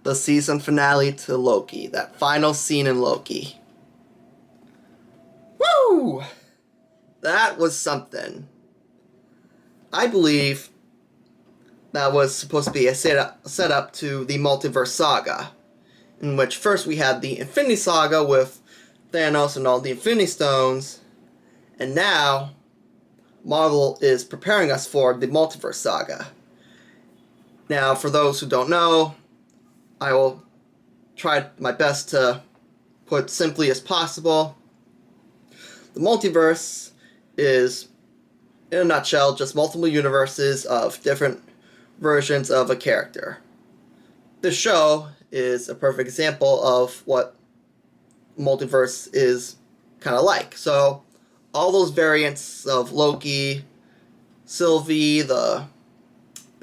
the season finale to Loki, that final scene in Loki. Woo! That was something. I believe that was supposed to be a setup to the multiverse saga, in which first we had the Infinity Saga with Thanos and all the Infinity Stones, and now Marvel is preparing us for the multiverse saga. Now, for those who don't know, I will try my best to put simply as possible. The multiverse is, in a nutshell, just multiple universes of different versions of a character. This show is a perfect example of what multiverse is kind of like. So, all those variants of Loki, Sylvie, the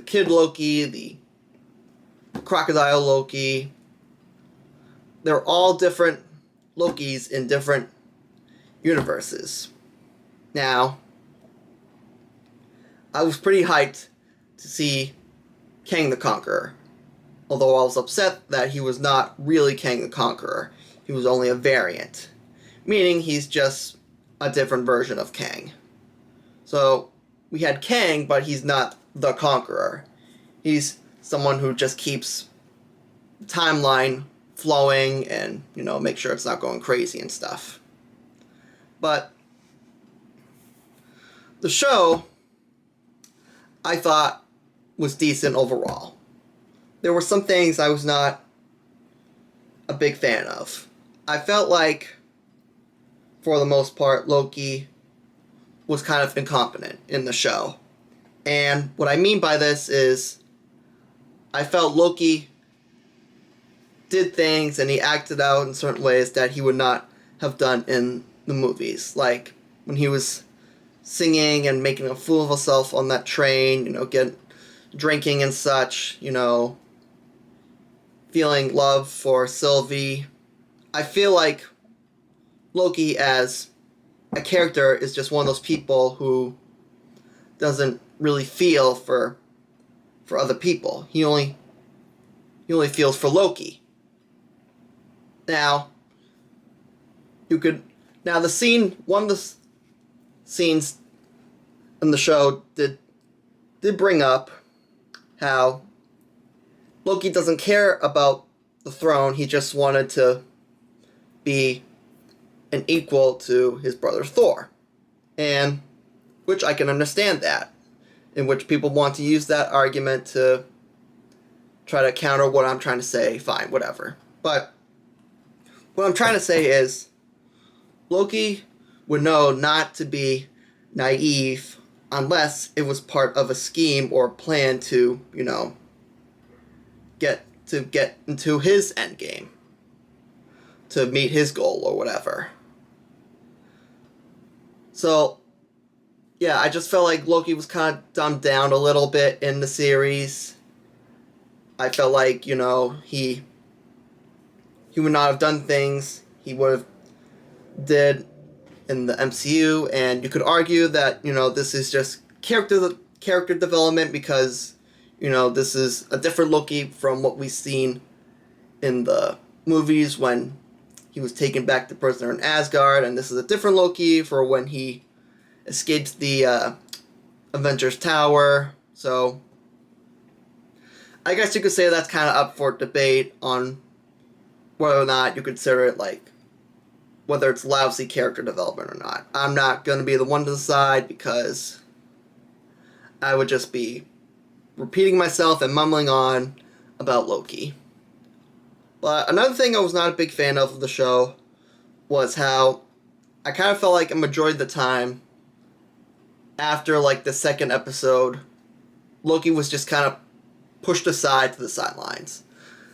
kid Loki, the crocodile Loki, they're all different Lokis in different universes. Now, I was pretty hyped to see Kang the Conqueror, although I was upset that he was not really Kang the Conqueror. He was only a variant, meaning he's just a different version of Kang. So, we had Kang, but he's not the Conqueror. He's someone who just keeps the timeline flowing and, make sure it's not going crazy and stuff. But the show, I thought, was decent overall. There were some things I was not a big fan of. I felt like, for the most part, Loki was kind of incompetent in the show. And what I mean by this is, I felt Loki did things and he acted out in certain ways that he would not have done in the movies. Like when he was singing and making a fool of himself on that train, drinking and such, feeling love for Sylvie. I feel like Loki as a character is just one of those people who doesn't really feel for other people. He only feels for Loki. Now, one of the scenes in the show did bring up how Loki doesn't care about the throne. He just wanted to be an equal to his brother Thor. And which I can understand that. In which people want to use that argument to try to counter what I'm trying to say. Fine, whatever. But what I'm trying to say is Loki would know not to be naive unless it was part of a scheme or plan to, get into his endgame, to meet his goal or whatever. So, yeah, I just felt like Loki was kind of dumbed down a little bit in the series. I felt like, he would not have done things he would have did in the MCU, and you could argue that, this is just character development because, this is a different Loki from what we've seen in the movies when he was taken back to prisoner in Asgard, and this is a different Loki for when he escaped the Avengers Tower. So I guess you could say that's kind of up for debate on whether or not you consider it whether it's lousy character development or not. I'm not going to be the one to decide because I would just be repeating myself and mumbling on about Loki. But another thing I was not a big fan of the show was how I kind of felt like a majority of the time after the second episode, Loki was just kind of pushed aside to the sidelines.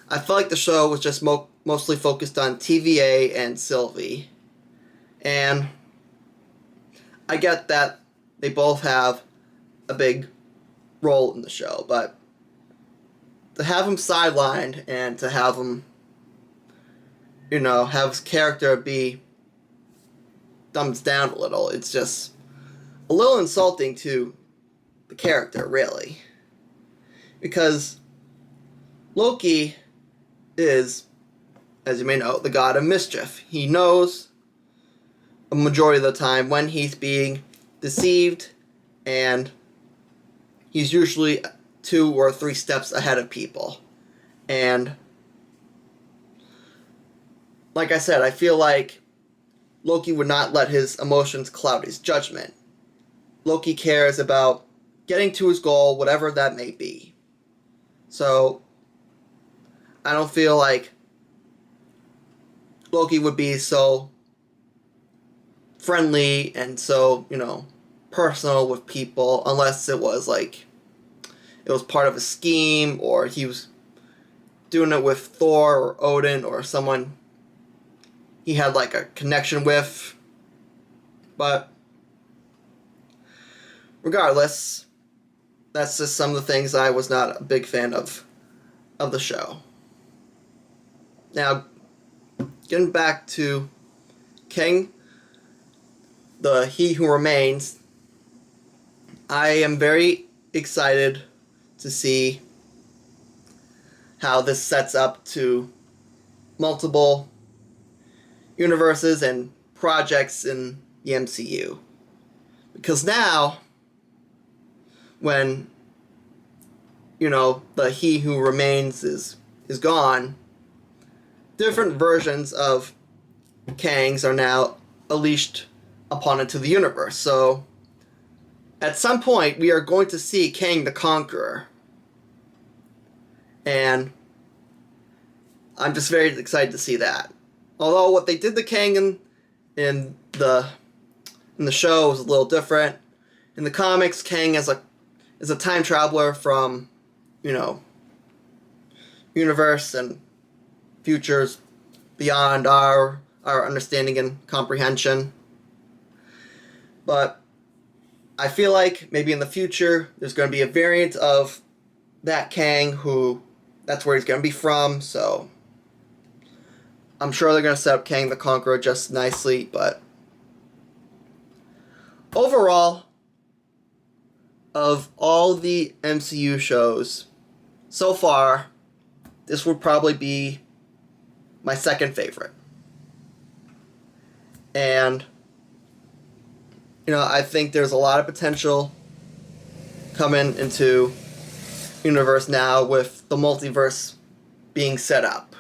I felt like the show was just mostly focused on TVA and Sylvie. And I get that they both have a big role in the show, but to have him sidelined and to have him, have his character be dumbed down a little, it's just a little insulting to the character, really. Because Loki is, as you may know, the god of mischief. He knows a majority of the time when he's being deceived, and he's usually 2 or 3 steps ahead of people. And like I said, I feel like Loki would not let his emotions cloud his judgment. Loki cares about getting to his goal, whatever that may be. So I don't feel like Loki would be so friendly and so, personal with people unless it was part of a scheme, or he was doing it with Thor or Odin or someone he had like a connection with. But regardless, that's just some of the things I was not a big fan of the show. Now, getting back to King, the He Who Remains, I am very excited to see how this sets up to multiple universes and projects in the MCU. Because now, when, the He Who Remains is gone, different versions of Kangs are now unleashed upon into the universe. So, at some point, we are going to see Kang the Conqueror. And I'm just very excited to see that. Although what they did to Kang in the show was a little different. In the comics, Kang is a time traveler from, universe and futures beyond our understanding and comprehension. But I feel like maybe in the future there's going to be a variant of that Kang who that's where he's going to be from, so I'm sure they're going to set up Kang the Conqueror just nicely. But overall, of all the MCU shows so far, this would probably be my second favorite. And, I think there's a lot of potential coming into universe now with the multiverse being set up.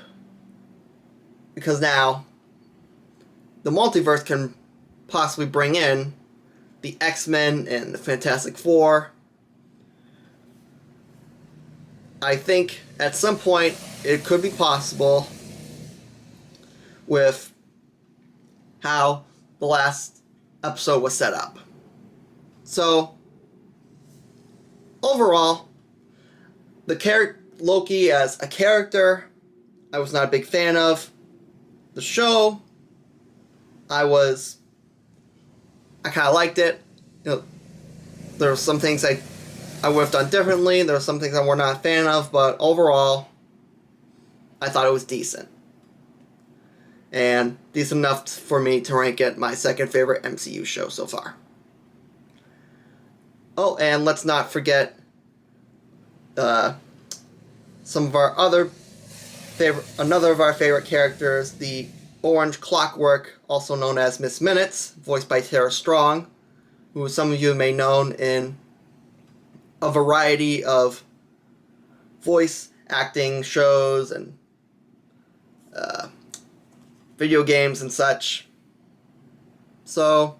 Because now, the multiverse can possibly bring in the X-Men and the Fantastic Four. I think at some point it could be possible with how the last episode was set up. So, overall, Loki as a character, I was not a big fan of. The show, I kind of liked it. There were some things I would have done differently. There were some things I were not a fan of, but overall, I thought it was decent. And decent enough for me to rank it my second favorite MCU show so far. Oh, and let's not forget some of our another of our favorite characters, the Orange Clockwork, also known as Miss Minutes, voiced by Tara Strong, who some of you may know in a variety of voice acting shows and video games and such. So,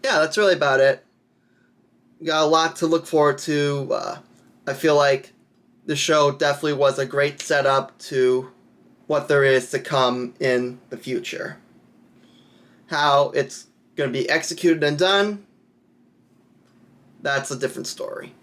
yeah, that's really about it. We got a lot to look forward to. I feel like the show definitely was a great setup to what there is to come in the future. How it's going to be executed and done, that's a different story.